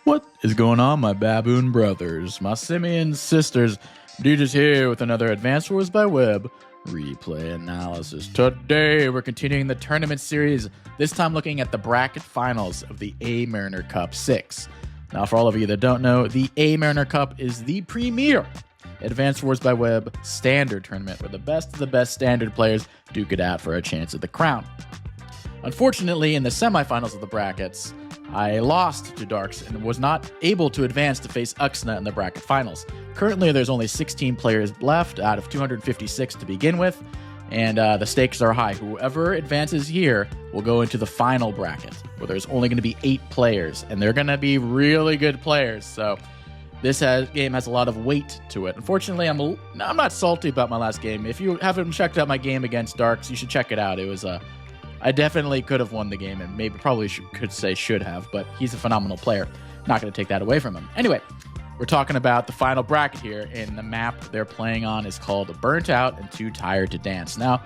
What is going on, my baboon brothers, my simian sisters? DJ's here with another Advanced Wars by Web replay analysis. Today, we're continuing the tournament series, this time looking at the bracket finals of the A Mariner Cup 6. Now, for all of you that don't know, the A Mariner Cup is the premier Advanced Wars by Web standard tournament where the best of the best standard players duke it out for a chance at the crown. Unfortunately, in the semifinals of the brackets, I lost to Darks and was not able to advance to face Uxna in the bracket finals. Currently, there's only 16 players left out of 256 to begin with, and the stakes are high. Whoever advances here will go into the final bracket, where there's only going to be 8 players, and they're going to be really good players, so this game has a lot of weight to it. Unfortunately, I'm not salty about my last game. If you haven't checked out my game against Darks, you should check it out. It was I definitely could have won the game, and probably should have, but he's a phenomenal player. Not going to take that away from him. Anyway, we're talking about the final bracket here, and the map they're playing on is called Burnt Out and Too Tired to Dance. Now,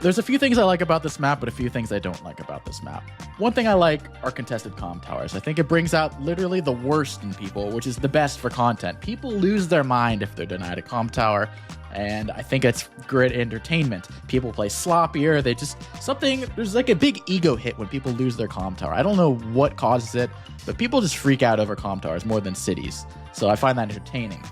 there's a few things I like about this map, but a few things I don't like about this map. One thing I like are contested comm towers. I think it brings out literally the worst in people, which is the best for content. People lose their mind if they're denied a comm tower, and I think it's great entertainment. People play sloppier. There's like a big ego hit when people lose their comm tower. I don't know what causes it, but people just freak out over comm towers more than cities. So I find that entertaining.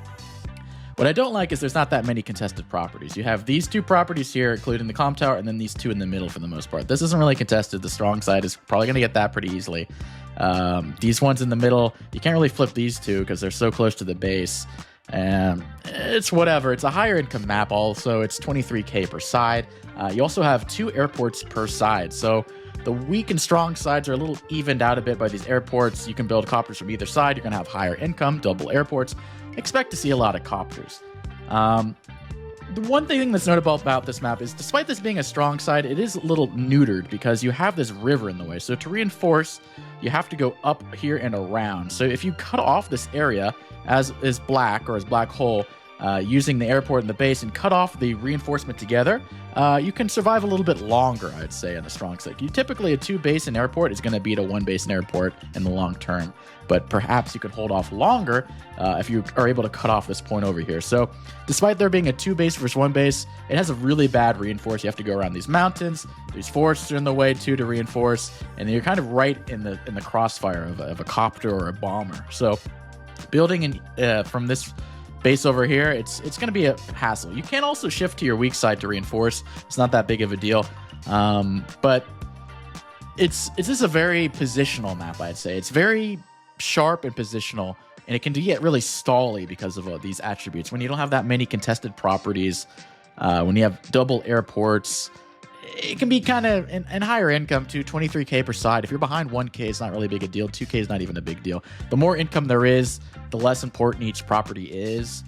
What I don't like is there's not that many contested properties. You have these 2 properties here, including the comm tower, and then these 2 in the middle for the most part. This isn't really contested. The strong side is probably going to get that pretty easily. These ones in the middle, you can't really flip these 2 because they're so close to the base. And it's whatever. It's a higher income map also. It's 23k per side. You also have 2 airports per side. So the weak and strong sides are a little evened out a bit by these airports. You can build copters from either side. You're going to have higher income, double airports. Expect to see a lot of copters. The one thing that's notable about this map is, despite this being a strong side, it is a little neutered because you have this river in the way. So to reinforce, you have to go up here and around. So if you cut off this area, as is black or as black hole, using the airport and the base, and cut off the reinforcement together, you can survive a little bit longer, I'd say, on the strong side. Typically, a 2 base and airport is going to beat a 1 base and airport in the long term, but perhaps you could hold off longer if you are able to cut off this point over here. So despite there being a 2 base versus 1 base, it has a really bad reinforce. You have to go around these mountains. These forests are in the way too to reinforce, and you're kind of right in the crossfire of a copter or a bomber. So building from this base over here, it's going to be a hassle. You can also shift to your weak side to reinforce. It's not that big of a deal, but it's just a very positional map, I'd say. It's very sharp and positional, and it can get really stally because of these attributes. When you don't have that many contested properties, when you have double airports, it can be kind of in higher income too. 23k per side. If you're behind 1k, it's not really big a deal. 2k is not even a big deal. The more income there is, the less important each property is,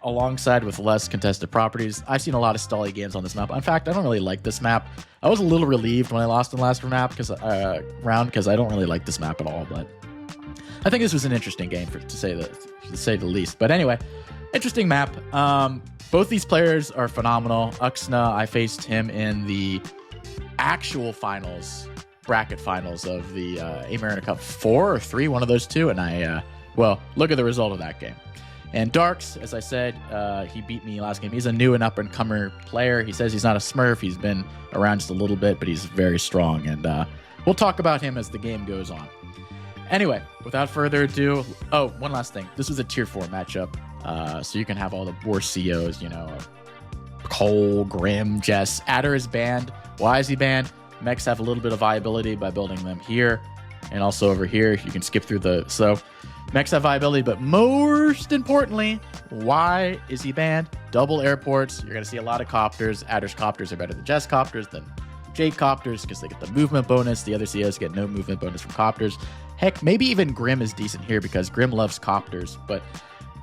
alongside with less contested properties. I've seen a lot of stally games on this map. In fact, I don't really like this map. I was a little relieved when I lost in the last round because I don't really like this map at all. But I think this was an interesting game to say the least. But anyway, interesting map. Both these players are phenomenal. Uxna, I faced him in the actual finals, bracket finals of the A Mariner Cup 4 or 3, one of those 2, and look at the result of that game. And Darks, as I said, he beat me last game. He's a new and up-and-comer player. He says he's not a smurf. He's been around just a little bit, but he's very strong, and we'll talk about him as the game goes on. Anyway, without further ado, one last thing. This was a tier 4 matchup. So you can have all the worst COs, Koal, Grim, Jess. Adder is banned. Why is he banned? Mechs have a little bit of viability by building them here, and also over here. You can skip through so mechs have viability, but most importantly, why is he banned? Double airports. You're going to see a lot of copters. Adder's copters are better than Jess copters, than Jade copters, because they get the movement bonus. The other COs get no movement bonus from copters. Heck, maybe even Grim is decent here because Grim loves copters, but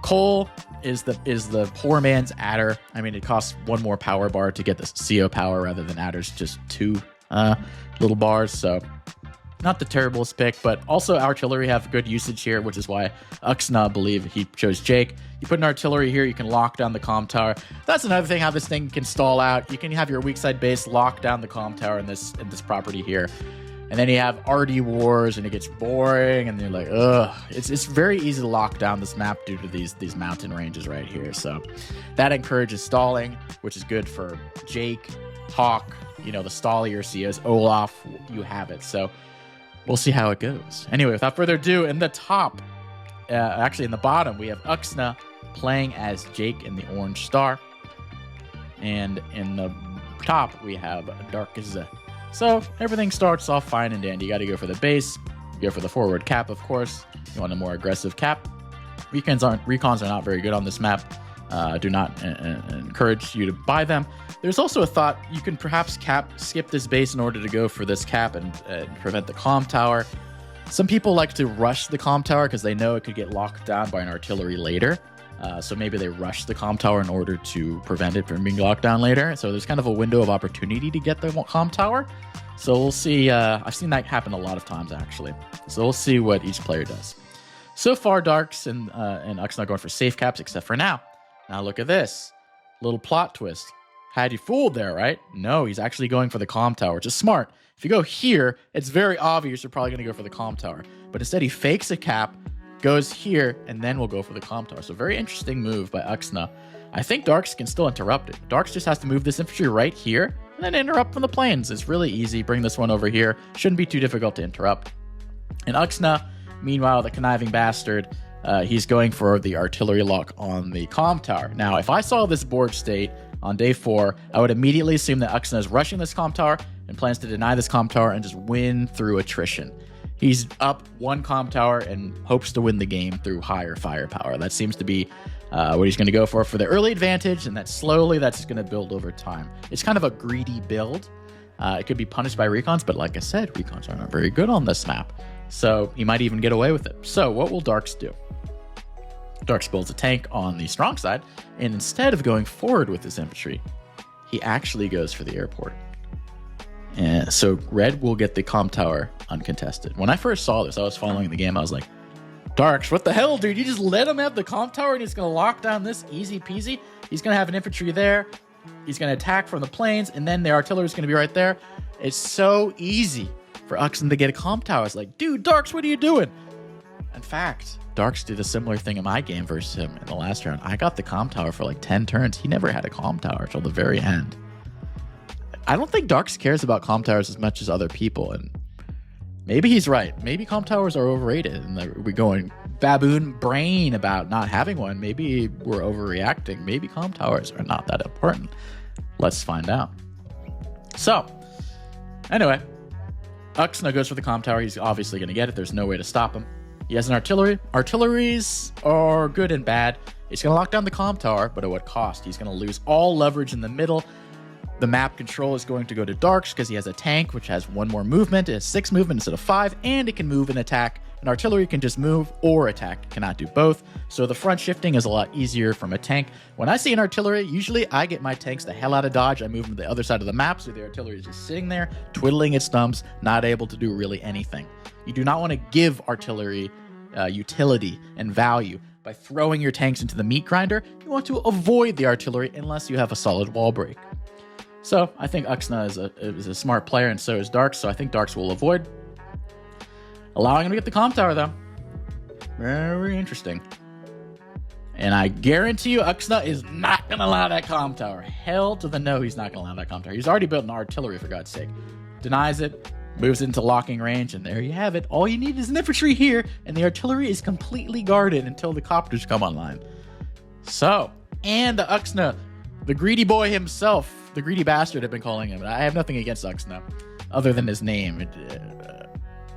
Koal is the poor man's Adder. I mean, it costs 1 more power bar to get the CO power rather than Adder's just 2 little bars. So not the terriblest pick, but also artillery have good usage here, which is why Uxna, believe he chose Jake. You put an artillery here, you can lock down the comm tower. That's another thing, how this thing can stall out. You can have your weak side base lock down the comm tower in this property here. And then you have RD wars, and it gets boring, and you're like, ugh. It's very easy to lock down this map due to these mountain ranges right here. So that encourages stalling, which is good for Jake, Hawk, the stallier COs, Olaf, you have it. So we'll see how it goes. Anyway, without further ado, in the top, actually in the bottom, we have Uxna playing as Jake in the orange star. And in the top, we have Darkz. So everything starts off fine and dandy. You got to go for the base, go for the forward cap, of course. You want a more aggressive cap. Recons are not very good on this map. Do not encourage you to buy them. There's also a thought you can perhaps skip this base in order to go for this cap and prevent the comm tower. Some people like to rush the comm tower because they know it could get locked down by an artillery later. So maybe they rush the comm tower in order to prevent it from being locked down later. So there's kind of a window of opportunity to get the comm tower. So we'll see. I've seen that happen a lot of times, actually. So we'll see what each player does. So far, Darkz and Uxna going for safe caps, except for now. Now look at this. Little plot twist. Had you fooled there, right? No, he's actually going for the comm tower, which is smart. If you go here, it's very obvious you're probably going to go for the comm tower. But instead, he fakes a cap, goes here, and then we'll go for the comm tower. So very interesting move by Uxna. I think Darkz can still interrupt it. Darkz just has to move this infantry right here and then interrupt from the plains. It's really easy. Bring this one over here. Shouldn't be too difficult to interrupt. And Uxna, meanwhile, the conniving bastard, he's going for the artillery lock on the comm tower. Now, if I saw this board state on day 4, I would immediately assume that Uxna is rushing this comm tower and plans to deny this comm tower and just win through attrition. He's up one comm tower and hopes to win the game through higher firepower. That seems to be what he's going to go for the early advantage, and that's just going to build over time. It's kind of a greedy build. It could be punished by recons, but like I said, recons are not very good on this map. So he might even get away with it. So what will Darkz do? Darkz builds a tank on the strong side, and instead of going forward with his infantry, he actually goes for the airport. And so Red will get the comm tower uncontested. When I first saw this, I was following the game. I was like, Darkz, what the hell, dude? You just let him have the comm tower and he's going to lock down this easy peasy? He's going to have an infantry there. He's going to attack from the plains, and then the artillery is going to be right there. It's so easy for Uxna to get a comm tower. It's like, dude, Darkz, what are you doing? In fact, Darkz did a similar thing in my game versus him in the last round. I got the comm tower for like 10 turns. He never had a comm tower till the very end. I don't think Darkz cares about comm towers as much as other people, and maybe he's right. Maybe comm towers are overrated, and we're going baboon brain about not having one. Maybe we're overreacting. Maybe comm towers are not that important. Let's find out. So, anyway, Uxna goes for the comm tower. He's obviously going to get it. There's no way to stop him. He has an artillery. Artilleries are good and bad. He's going to lock down the comm tower, but at what cost? He's going to lose all leverage in the middle. The map control is going to go to Darkz because he has a tank, which has 1 more movement. It has 6 movement instead of 5, and it can move and attack. An artillery can just move or attack. It cannot do both. So the front shifting is a lot easier from a tank. When I see an artillery, usually I get my tanks the hell out of dodge. I move them to the other side of the map, so the artillery is just sitting there, twiddling its thumbs, not able to do really anything. You do not want to give artillery utility and value by throwing your tanks into the meat grinder. You want to avoid the artillery unless you have a solid wall break. So I think Uxna is a smart player, and so is Darkz. So I think Darkz will avoid allowing him to get the comm tower, though. Very interesting. And I guarantee you, Uxna is not going to allow that comm tower. Hell to the no, he's not going to allow that comm tower. He's already built an artillery, for God's sake. Denies it, moves into locking range, and there you have it. All you need is an infantry here, and the artillery is completely guarded until the copters come online. So, and the Uxna, the greedy boy himself, the greedy bastard I've been calling him. I have nothing against Uxna, other than his name.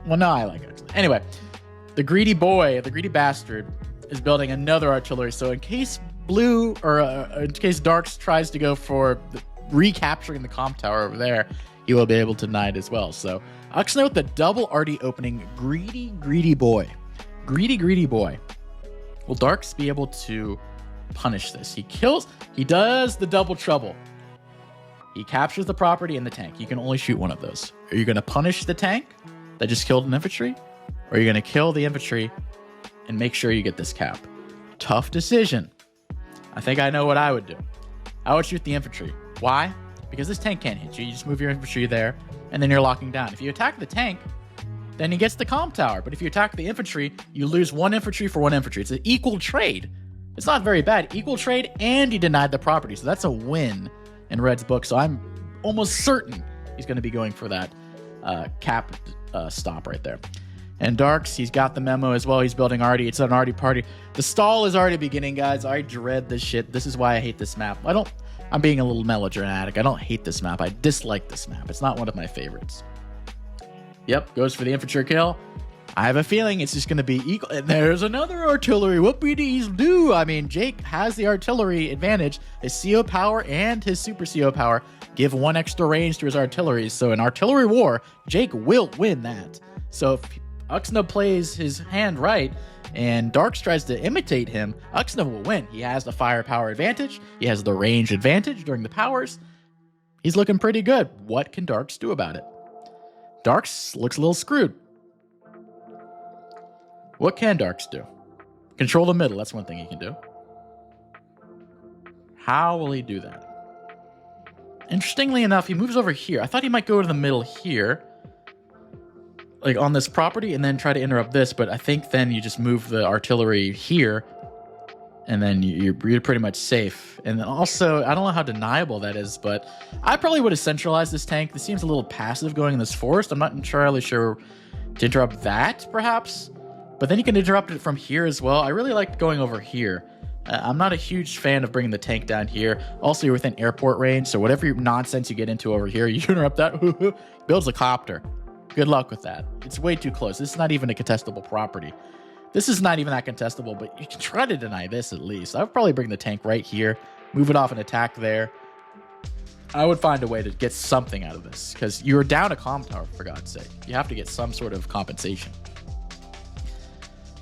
Well, no, I like Uxna. Anyway, the greedy boy, the greedy bastard, is building another artillery. So in case in case Darkz tries to go for recapturing the comm tower over there, he will be able to deny it as well. So Uxna with the double RD opening, greedy boy. Greedy boy. Will Darkz be able to punish this? He does the double trouble. He captures the property and the tank. You can only shoot one of those. Are you going to punish the tank that just killed an infantry? Or are you going to kill the infantry and make sure you get this cap? Tough decision. I think I know what I would do. I would shoot the infantry. Why? Because this tank can't hit you. You just move your infantry there, and then you're locking down. If you attack the tank, then he gets the comm tower. But if you attack the infantry, you lose 1 infantry for 1 infantry. It's an equal trade. It's not very bad. Equal trade, and he denied the property. So that's a win in Red's book. So I'm almost certain he's going to be going for that cap stop right there. And Darks, he's got the memo as well. He's building already. It's an already party. The stall is already beginning, guys. I dread this shit. This is why I hate this map. I'm being a little melodramatic. I don't hate this map. I dislike this map. It's not one of my favorites. Yep, goes for the infantry kill. I have a feeling it's just going to be equal. And there's another artillery. Whoop-de-dees do. I mean, Jake has the artillery advantage. His CO power and his super CO power give 1 extra range to his artillery. So in artillery war, Jake will win that. So if Uxna plays his hand right and Darks tries to imitate him, Uxna will win. He has the firepower advantage. He has the range advantage during the powers. He's looking pretty good. What can Darks do about it? Darks looks a little screwed. What can Darks do? Control the middle. That's one thing he can do. How will he do that? Interestingly enough, he moves over here. I thought he might go to the middle here, like on this property, and then try to interrupt this. But I think then you just move the artillery here, and then you're pretty much safe. And then also, I don't know how deniable that is, but I probably would have centralized this tank. This seems a little passive going in this forest. I'm not entirely sure to interrupt that, perhaps. But then you can interrupt it from here as well. I really like going over here. I'm not a huge fan of bringing the tank down here. Also, you're within airport range, so whatever nonsense you get into over here, you interrupt that. Builds a copter. Good luck with that. It's way too close. This is not even a contestable property. This is not even that contestable, but you can try to deny this at least. I would probably bring the tank right here, move it off and attack there. I would find a way to get something out of this, because you're down a comm tower, for God's sake. You have to get some sort of compensation.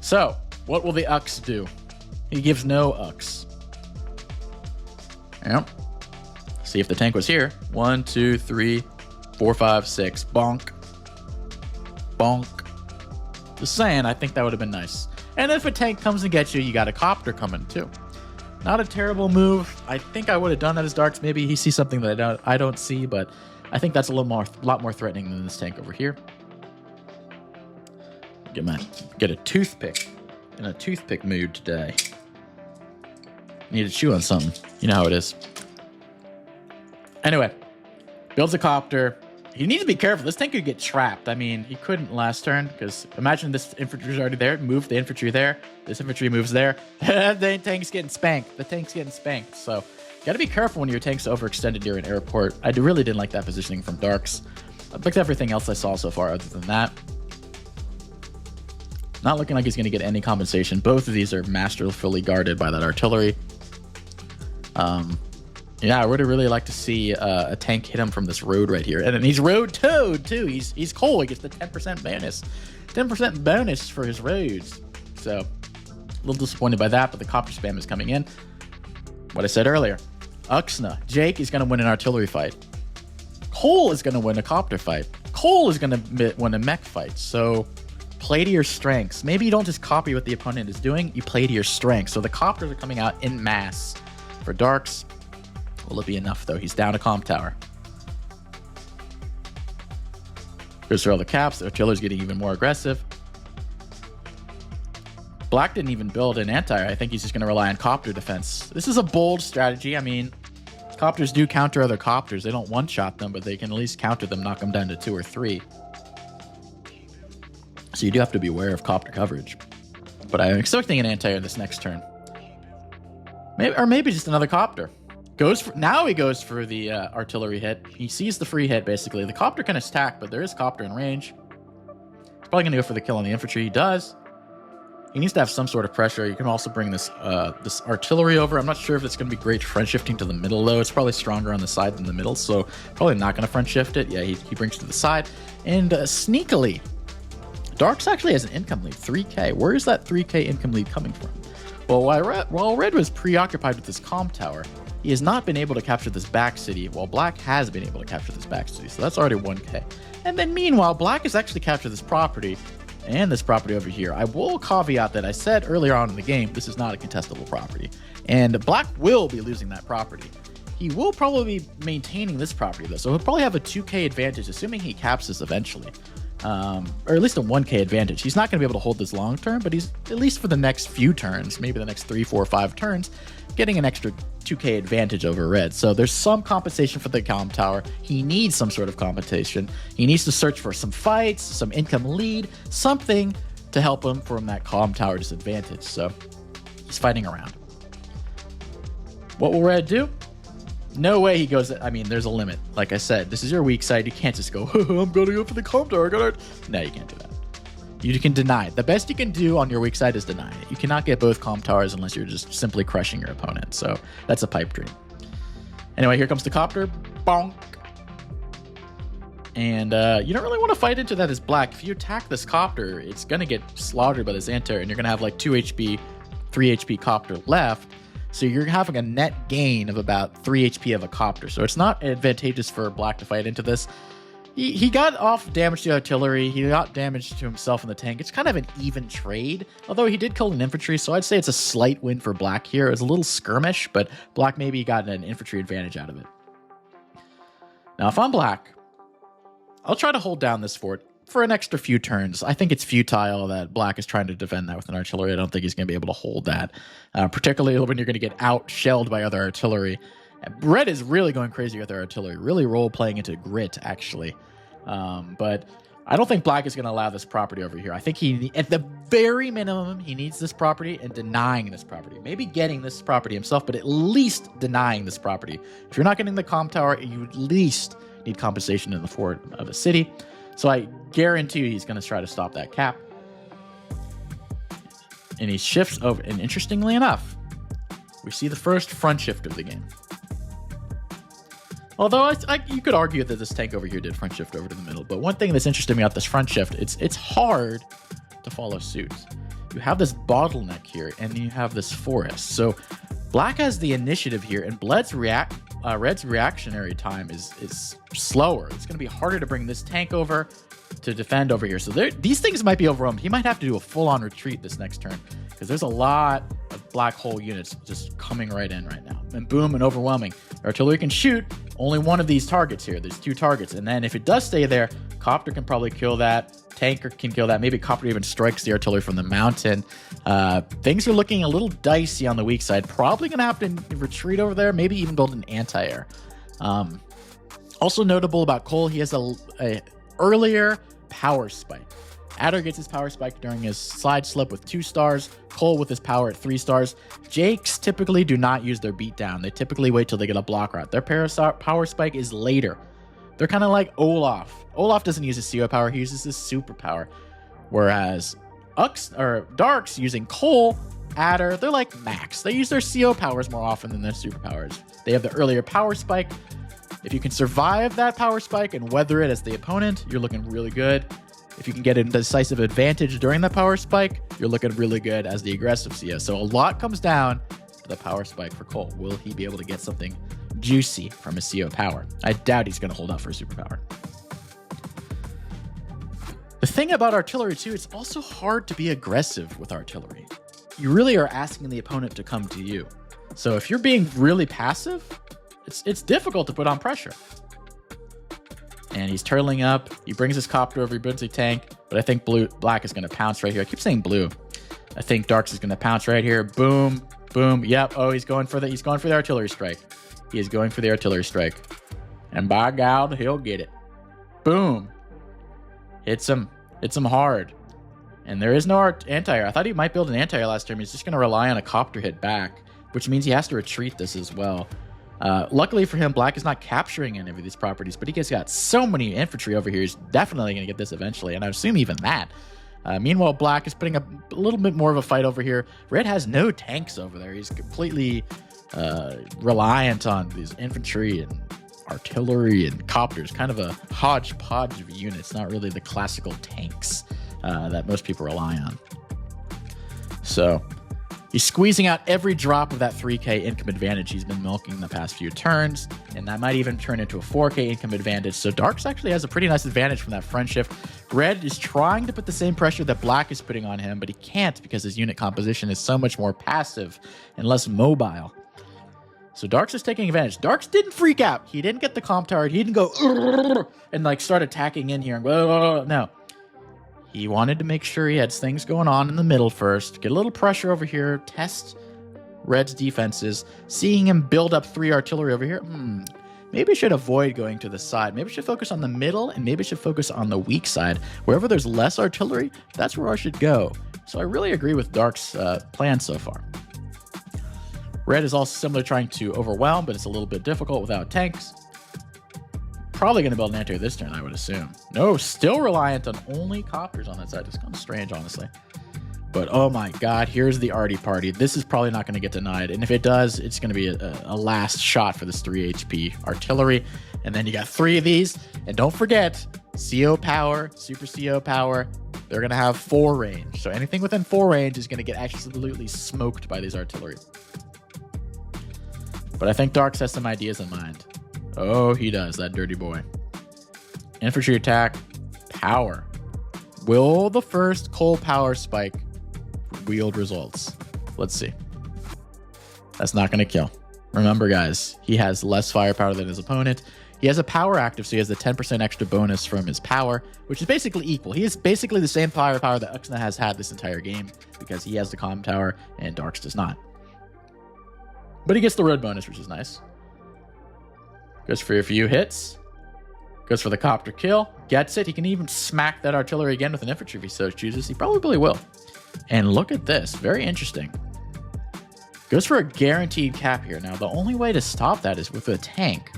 So, what will the Ux do? He gives no Ux. Yep. See if the tank was here. 1, 2, 3, 4, 5, 6. Bonk. Bonk. Just saying, I think that would have been nice. And if a tank comes and gets you, you got a copter coming too. Not a terrible move. I think I would have done that as Darks. Maybe he sees something that I don't see, but I think that's a lot more threatening than this tank over here. Get a toothpick. In a toothpick mood today. Need to chew on something. You know how it is. Anyway, builds a copter. He needs to be careful. This tank could get trapped. I mean, he couldn't last turn, because imagine this infantry's already there. Move the infantry there. This infantry moves there. The tank's getting spanked. The tank's getting spanked. So, gotta be careful when your tank's overextended near an airport. I really didn't like that positioning from Darks. I liked everything else I saw so far other than that. Not looking like he's going to get any compensation. Both of these are masterfully guarded by that artillery. Yeah, I would have really liked to see a tank hit him from this road right here. And then he's road towed, too. He's Koal. He gets the 10% bonus. 10% bonus for his roads. So, a little disappointed by that, but the copter spam is coming in. What I said earlier. Uxna. Jake is going to win an artillery fight. Koal is going to win a copter fight. Koal is going to win a mech fight. So, play to your strengths. Maybe you don't just copy what the opponent is doing, you play to your strengths. So the copters are coming out in mass. For Darks, will it be enough though? He's down a comm tower. Here's all the caps. The artillery's getting even more aggressive. Black didn't even build an anti-air. I think he's just going to rely on copter defense. This is a bold strategy. I mean, copters do counter other copters. They don't one-shot them, but they can at least counter them, knock them down to 2 or 3. So you do have to be aware of copter coverage. But I'm expecting an anti-air this next turn. Maybe just another copter. Now he goes for the artillery hit. He sees the free hit, basically. The copter can attack, but there is copter in range. He's probably going to go for the kill on the infantry. He does. He needs to have some sort of pressure. You can also bring this this artillery over. I'm not sure if it's going to be great front shifting to the middle, though. It's probably stronger on the side than the middle, so probably not going to front shift it. Yeah, he brings to the side. And sneakily, Darks actually has an income lead, 3K. Where is that 3K income lead coming from? Well, while Red was preoccupied with this comm tower, he has not been able to capture this back city, while Black has been able to capture this back city. So that's already 1K. And then meanwhile, Black has actually captured this property and this property over here. I will caveat that I said earlier on in the game, this is not a contestable property. And Black will be losing that property. He will probably be maintaining this property, though, so he'll probably have a 2k advantage, assuming he caps this eventually. Or at least a 1k advantage. He's not going to be able to hold this long term, but he's, at least for the next few turns, maybe the next 3, 4, 5 turns, getting an extra 2k advantage over red. So there's some compensation for the comm tower. He needs some sort of compensation. He needs to search for some fights, some income lead, something to help him from that comm tower disadvantage. So he's fighting around. What will red do? No way he goes. I mean, there's a limit. Like I said, this is your weak side. You can't just go, I'm going to go for the comm tower. No, you can't do that. You can deny it. The best you can do on your weak side is deny it. You cannot get both comm towers unless you're just simply crushing your opponent. So that's a pipe dream. Anyway, here comes the copter. Bonk. And you don't really want to fight into that as black. If you attack this copter, it's going to get slaughtered by this anti-air, and you're going to have like 2 HP, 3 HP copter left. So you're having a net gain of about 3 HP of a copter. So it's not advantageous for black to fight into this. He got off damage to artillery. He got damage to himself in the tank. It's kind of an even trade, although he did kill an infantry. So I'd say it's a slight win for black here. It's a little skirmish, but black maybe got an infantry advantage out of it. Now, if I'm black, I'll try to hold down this fort for an extra few turns. I think it's futile that black is trying to defend that with an artillery. I don't think he's going to be able to hold that, particularly when you're going to get out-shelled by other artillery. Red is really going crazy with their artillery, really role-playing into grit, actually. But I don't think black is going to allow this property over here. I think he, at the very minimum, he needs this property and denying this property. Maybe getting this property himself, but at least denying this property. If you're not getting the comm tower, you at least need compensation in the fort of a city. So I guarantee he's going to try to stop that cap. And he shifts over. And interestingly enough, we see the first front shift of the game. Although you could argue that this tank over here did front shift over to the middle. But one thing that's interesting about this front shift, it's hard to follow suit. You have this bottleneck here, and you have this forest. So black has the initiative here, and red's reactionary time is slower. It's going to be harder to bring this tank over to defend over here. So these things might be overwhelmed. He might have to do a full-on retreat this next turn, because there's a lot of black hole units just coming right in right now. And boom, and overwhelming. Artillery can shoot only one of these targets here. There's 2 targets. And then if it does stay there, copter can probably kill that. Tanker can kill that. Maybe copter even strikes the artillery from the mountain. Things are looking a little dicey on the weak side. Probably going to have to retreat over there. Maybe even build an anti-air. Also notable about Koal, he has a earlier power spike. Adder gets his power spike during his slide slip with 2 stars. Koal with his power at 3 stars. Jakes typically do not use their beatdown. They typically wait till they get a block route. Their power spike is later. They're kind of like Olaf. Olaf doesn't use his CO power. He uses his superpower. Whereas Darks using Koal, Adder, they're like Max. They use their CO powers more often than their superpowers. They have the earlier power spike. If you can survive that power spike and weather it as the opponent, you're looking really good. If you can get a decisive advantage during the power spike, you're looking really good as the aggressive CO. So a lot comes down to the power spike for Koal. Will he be able to get something juicy from his CO power? I doubt he's going to hold out for a superpower. The thing about artillery too, it's also hard to be aggressive with artillery. You really are asking the opponent to come to you. So if you're being really passive, it's difficult to put on pressure. And he's turtling up. He brings his copter over. He brings a tank. But I think black is going to pounce right here. I keep saying blue. I think Darks is going to pounce right here. Boom, boom. Yep. Oh, he's going for the artillery strike. He is going for the artillery strike. And by God, he'll get it. Boom. Hits him. Hits him hard. And there is no anti-air. I thought he might build an anti-air last turn. He's just going to rely on a copter hit back, which means he has to retreat this as well. Luckily for him, black is not capturing any of these properties, but he has got so many infantry over here. He's definitely going to get this eventually, and I assume even that. Meanwhile, black is putting up a little bit more of a fight over here. Red has no tanks over there. He's completely reliant on these infantry and artillery and copters. Kind of a hodgepodge of units, not really the classical tanks that most people rely on. So he's squeezing out every drop of that 3k income advantage he's been milking the past few turns, and that might even turn into a 4k income advantage. So Darks actually has a pretty nice advantage from that front shift. Red is trying to put the same pressure that black is putting on him, but he can't because his unit composition is so much more passive and less mobile. So Darks is taking advantage. Darks didn't freak out. He didn't get the comp tower. He didn't go and like start attacking in here. No. He wanted to make sure he had things going on in the middle first. Get a little pressure over here. Test Red's defenses. Seeing him build up 3 artillery over here. Maybe I should avoid going to the side. Maybe I should focus on the middle, and maybe I should focus on the weak side. Wherever there's less artillery, that's where I should go. So I really agree with Dark's plan so far. Red is also similar, trying to overwhelm, but it's a little bit difficult without tanks. Probably going to build an anti this turn, I would assume. No, still reliant on only copters on that side. It's kind of strange, honestly. But oh my god, here's the arty party. This is probably not going to get denied. And if it does, it's going to be a last shot for this 3 HP artillery. And then you got 3 of these. And don't forget, CO power, super CO power, they're going to have 4 range. So anything within 4 range is going to get absolutely smoked by these artillery. But I think Darks has some ideas in mind. Oh, he does, that dirty boy. Infantry attack, power. Will the first Koal power spike wield results? Let's see. That's not going to kill. Remember, guys, he has less firepower than his opponent. He has a power active, so he has the 10% extra bonus from his power, which is basically equal. He is basically the same firepower that Uxna has had this entire game because he has the comm tower and Darks does not. But he gets the red bonus, which is nice. Goes for a few hits. Goes for the copter kill. Gets it. He can even smack that artillery again with an infantry if he so chooses. He probably will. And look at this. Very interesting. Goes for a guaranteed cap here. Now, the only way to stop that is with a tank.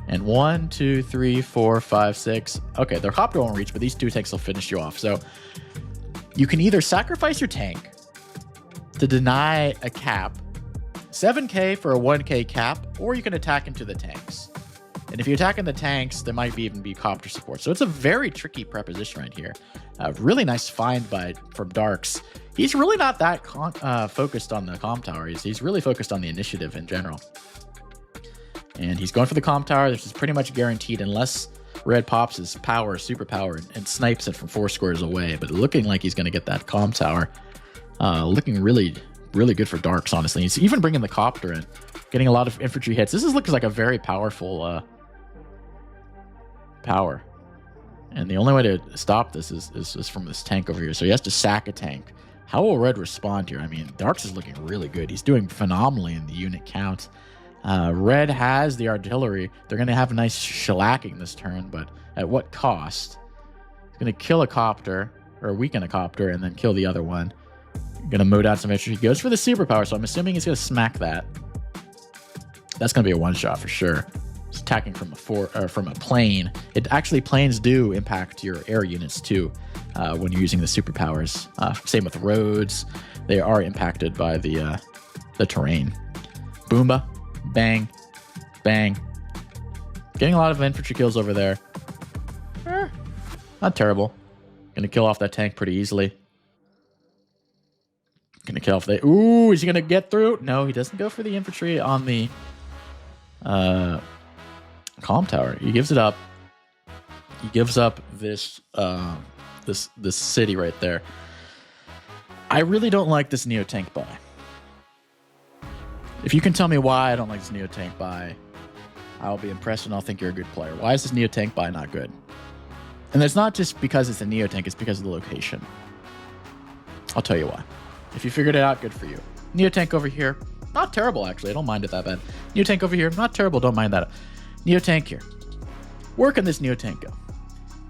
And 1, 2, 3, 4, 5, 6. Okay, their copter won't reach, but these 2 tanks will finish you off. So you can either sacrifice your tank to deny a cap, 7k for a 1k cap, or you can attack into the tanks. And if you attack in the tanks, there might even be copter support. So it's a very tricky preposition right here. Really nice find from Darks. He's really not that focused on the comm tower. He's really focused on the initiative in general. And he's going for the comm tower. This is pretty much guaranteed unless Red pops his power, superpower, and snipes it from 4 squares away. But looking like he's going to get that comm tower. Looking really good for Darks, honestly. He's even bringing the copter in, getting a lot of infantry hits. This looks like a very powerful power. And the only way to stop this is from this tank over here. So he has to sack a tank. How will Red respond here? I mean, Darks is looking really good. He's doing phenomenally in the unit count. Red has the artillery. They're going to have a nice shellacking this turn, but at what cost? He's going to kill a copter, or weaken a copter, and then kill the other one. Going to mode out some infantry. He goes for the superpower, so I'm assuming he's going to smack that. That's going to be a one-shot for sure. He's attacking from a plane. Planes do impact your air units too when you're using the superpowers. Same with roads. They are impacted by the terrain. Boomba. Bang. Bang. Getting a lot of infantry kills over there. Not terrible. Going to kill off that tank pretty easily. Gonna kill off the... Ooh, is he gonna get through? No, he doesn't go for the infantry on the comm tower. He gives it up. He gives up this this city right there. I really don't like this Neo tank buy. If you can tell me why I don't like this Neo tank buy, I'll be impressed and I'll think you're a good player. Why is this Neo tank buy not good? And it's not just because it's a Neo tank, it's because of the location. I'll tell you why. If you figured it out, good for you. Neo tank over here, not terrible actually. I don't mind it that bad. Neo tank over here, not terrible. Don't mind that. Neo tank here. Where can this Neo tank go?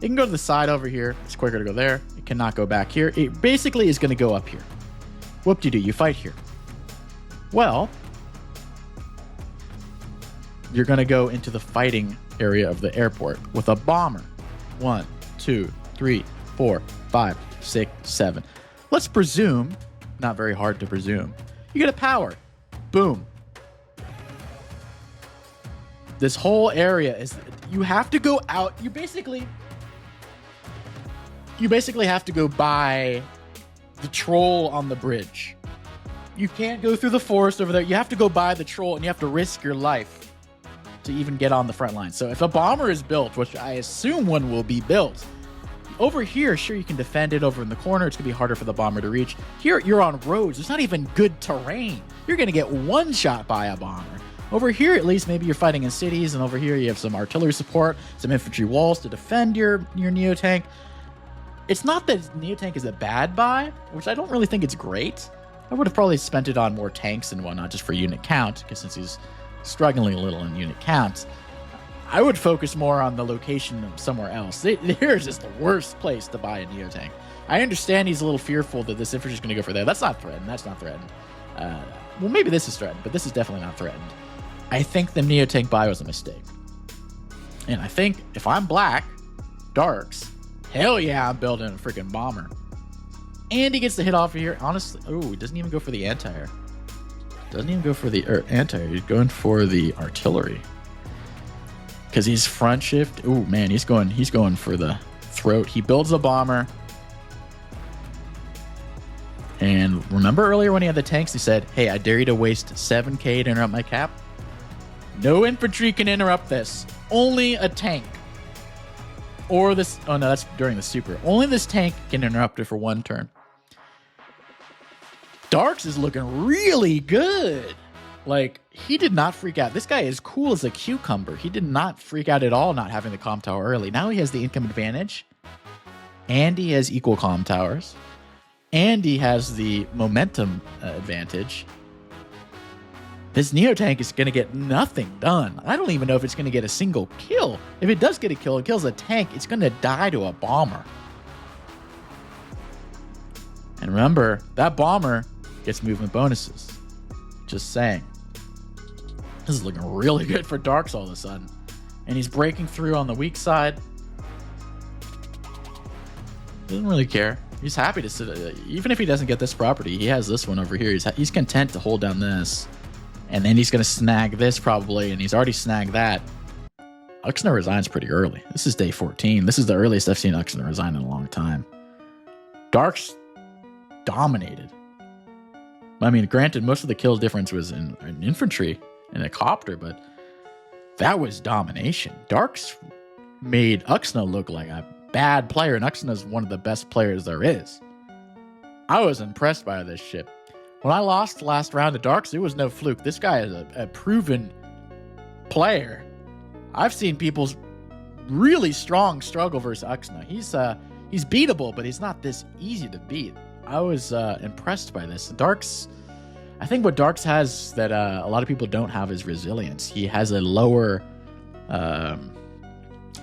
It can go to the side over here. It's quicker to go there. It cannot go back here. It basically is going to go up here. Whoop-de-doo, you fight here. Well, you're going to go into the fighting area of the airport with a bomber. 1, 2, 3, 4, 5, 6, 7. Let's presume, not very hard to presume, you get a power. Boom. This whole area is, you have to go out. You basically have to go by the troll on the bridge. You can't go through the forest over there. You have to go by the troll and you have to risk your life to even get on the front line. So if a bomber is built, which I assume one will be built, over here, sure, you can defend it over in the corner. It's going to be harder for the bomber to reach. Here, you're on roads. There's not even good terrain. You're going to get one shot by a bomber. Over here, at least, maybe you're fighting in cities, and over here you have some artillery support, some infantry walls to defend your Neo-Tank. It's not that Neo-Tank is a bad buy, which I don't really think it's great. I would have probably spent it on more tanks and whatnot just for unit count, because since he's struggling a little in unit count, I would focus more on the location somewhere else. Here's just the worst place to buy a Neo-Tank. I understand he's a little fearful that this infantry is going to go for there. That's not threatened. That's not threatened. Well, maybe this is threatened, but this is definitely not threatened. I think the Neo-Tank buy was a mistake. And I think if I'm black, Darks, hell yeah, I'm building a freaking bomber. And he gets the hit off of here. Honestly, oh, he doesn't even go for the anti-air. Doesn't even go for the anti-air. He's going for the artillery. Because he's front shift. Oh man, he's going for the throat. He builds a bomber. And remember earlier when he had the tanks, he said, hey, I dare you to waste 7k to interrupt my cap. No infantry can interrupt this. Only a tank. Or this, oh no, that's during the super. Only this tank can interrupt it for one turn. Darks is looking really good. Like, he did not freak out. This guy is cool as a cucumber. He did not freak out at all not having the comm tower early. Now he has the income advantage. And he has equal comm towers. And he has the momentum advantage. This Neo-Tank is going to get nothing done. I don't even know if it's going to get a single kill. If it does get a kill, it kills a tank, it's going to die to a bomber. And remember, that bomber gets movement bonuses. Just saying. This is looking really good for Darks all of a sudden. And he's breaking through on the weak side. Doesn't really care. He's happy to sit. Even if he doesn't get this property, he has this one over here. He's content to hold down this. And then he's going to snag this probably. And he's already snagged that. Uxna resigns pretty early. This is day 14. This is the earliest I've seen Uxna resign in a long time. Darks dominated. I mean, granted, most of the kill difference was in infantry and a copter, but that was domination. Darks made Uxna look like a bad player, and Uxna is one of the best players there is. I was impressed by this ship. When I lost the last round to Darks, it was no fluke. This guy is a proven player. I've seen people really strong struggle versus Uxna. He's beatable, but he's not this easy to beat. I was impressed by this. Darks, I think what Darks has that a lot of people don't have is resilience. He has a lower...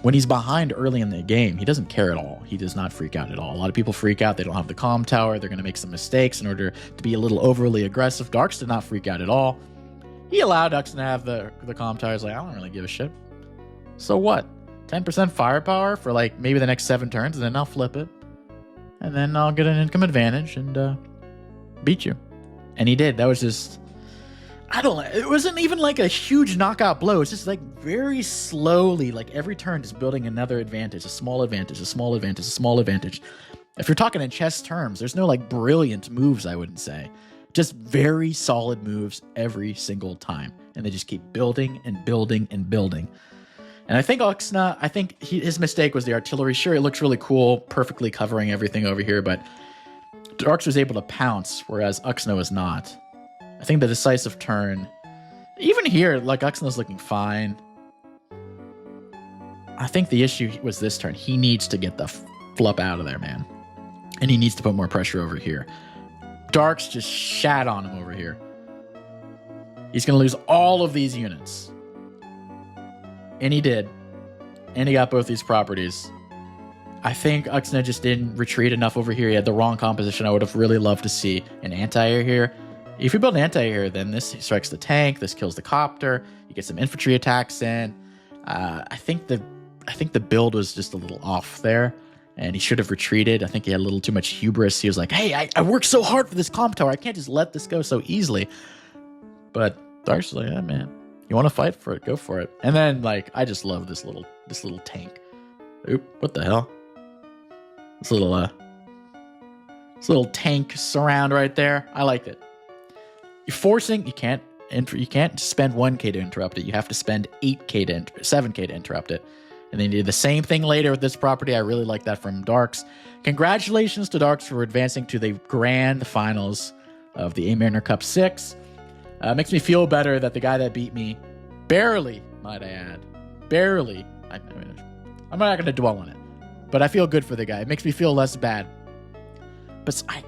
when he's behind early in the game, he doesn't care at all. He does not freak out at all. A lot of people freak out. They don't have the comm tower. They're going to make some mistakes in order to be a little overly aggressive. Darks did not freak out at all. He allowed Uxna to have the comm tower. He's like, I don't really give a shit. So what? 10% firepower for like maybe the next 7 turns, and then I'll flip it. And then I'll get an income advantage and beat you. And he did. That was just... I don't know. It wasn't even like a huge knockout blow. It's just like very slowly, like every turn just building another advantage, a small advantage, a small advantage, a small advantage. If you're talking in chess terms, there's no like brilliant moves, I wouldn't say. Just very solid moves every single time. And they just keep building and building and building. And I think Uxna, his mistake was the artillery. Sure, it looks really cool, perfectly covering everything over here, but Darks was able to pounce, whereas Uxna was not. I think the decisive turn, even here, like Uxna's looking fine. I think the issue was this turn. He needs to get the flup out of there, man. And he needs to put more pressure over here. Darks just shat on him over here. He's going to lose all of these units. And he did. And he got both these properties. I think Uxna just didn't retreat enough over here. He had the wrong composition. I would have really loved to see an anti-air here. If you build an anti-air, then this strikes the tank, this kills the copter, you get some infantry attacks in. I think the build was just a little off there, and he should have retreated. I think he had a little too much hubris. He was like, hey, I worked so hard for this comm tower, I can't just let this go so easily. But Dark's like, yeah, man, you want to fight for it, go for it. And then, like, I just love this little tank. Oop, what the hell? This little tank surround right there. I liked it. You're forcing, you can't spend 1k to interrupt it. You have to spend 7k to interrupt it. And then you do the same thing later with this property. I really like that from Darks. Congratulations to Darks for advancing to the grand finals of the A Mariner Cup 6. Makes me feel better that the guy that beat me, barely, might I add, barely, I'm not going to dwell on it, but I feel good for the guy. It makes me feel less bad. But I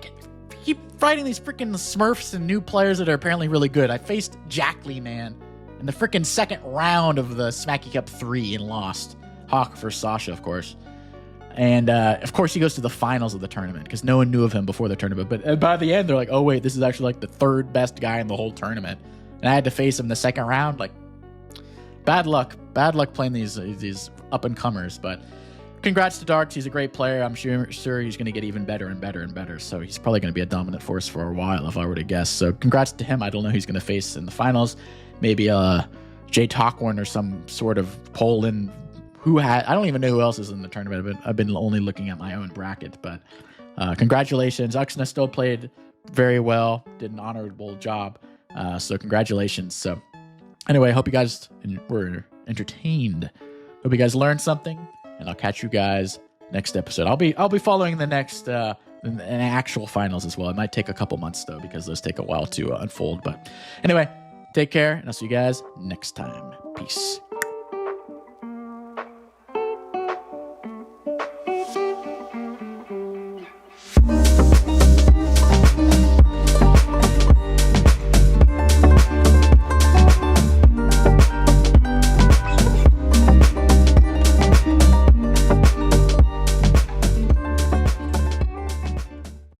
keep fighting these freaking Smurfs and new players that are apparently really good. I faced Jackley, man, in the freaking second round of the Smacky Cup 3 and lost. Hawk versus Sasha, of course. And, of course, he goes to the finals of the tournament because no one knew of him before the tournament. But by the end, they're like, oh, wait, this is actually like the third best guy in the whole tournament. And I had to face him in the second round. Like, bad luck. Bad luck playing these up-and-comers. But congrats to Darks. He's a great player. I'm sure he's going to get even better and better and better. So he's probably going to be a dominant force for a while, if I were to guess. So congrats to him. I don't know who he's going to face in the finals. Maybe Jay Talkhorn or some sort of Poland. I don't even know who else is in the tournament, but I've been only looking at my own bracket. But congratulations. Uxna still played very well, did an honorable job. So congratulations. So anyway, I hope you guys were entertained. Hope you guys learned something, and I'll catch you guys next episode. I'll be following the next an actual finals as well. It might take a couple months though, because those take a while to unfold. But anyway, take care, and I'll see you guys next time. Peace.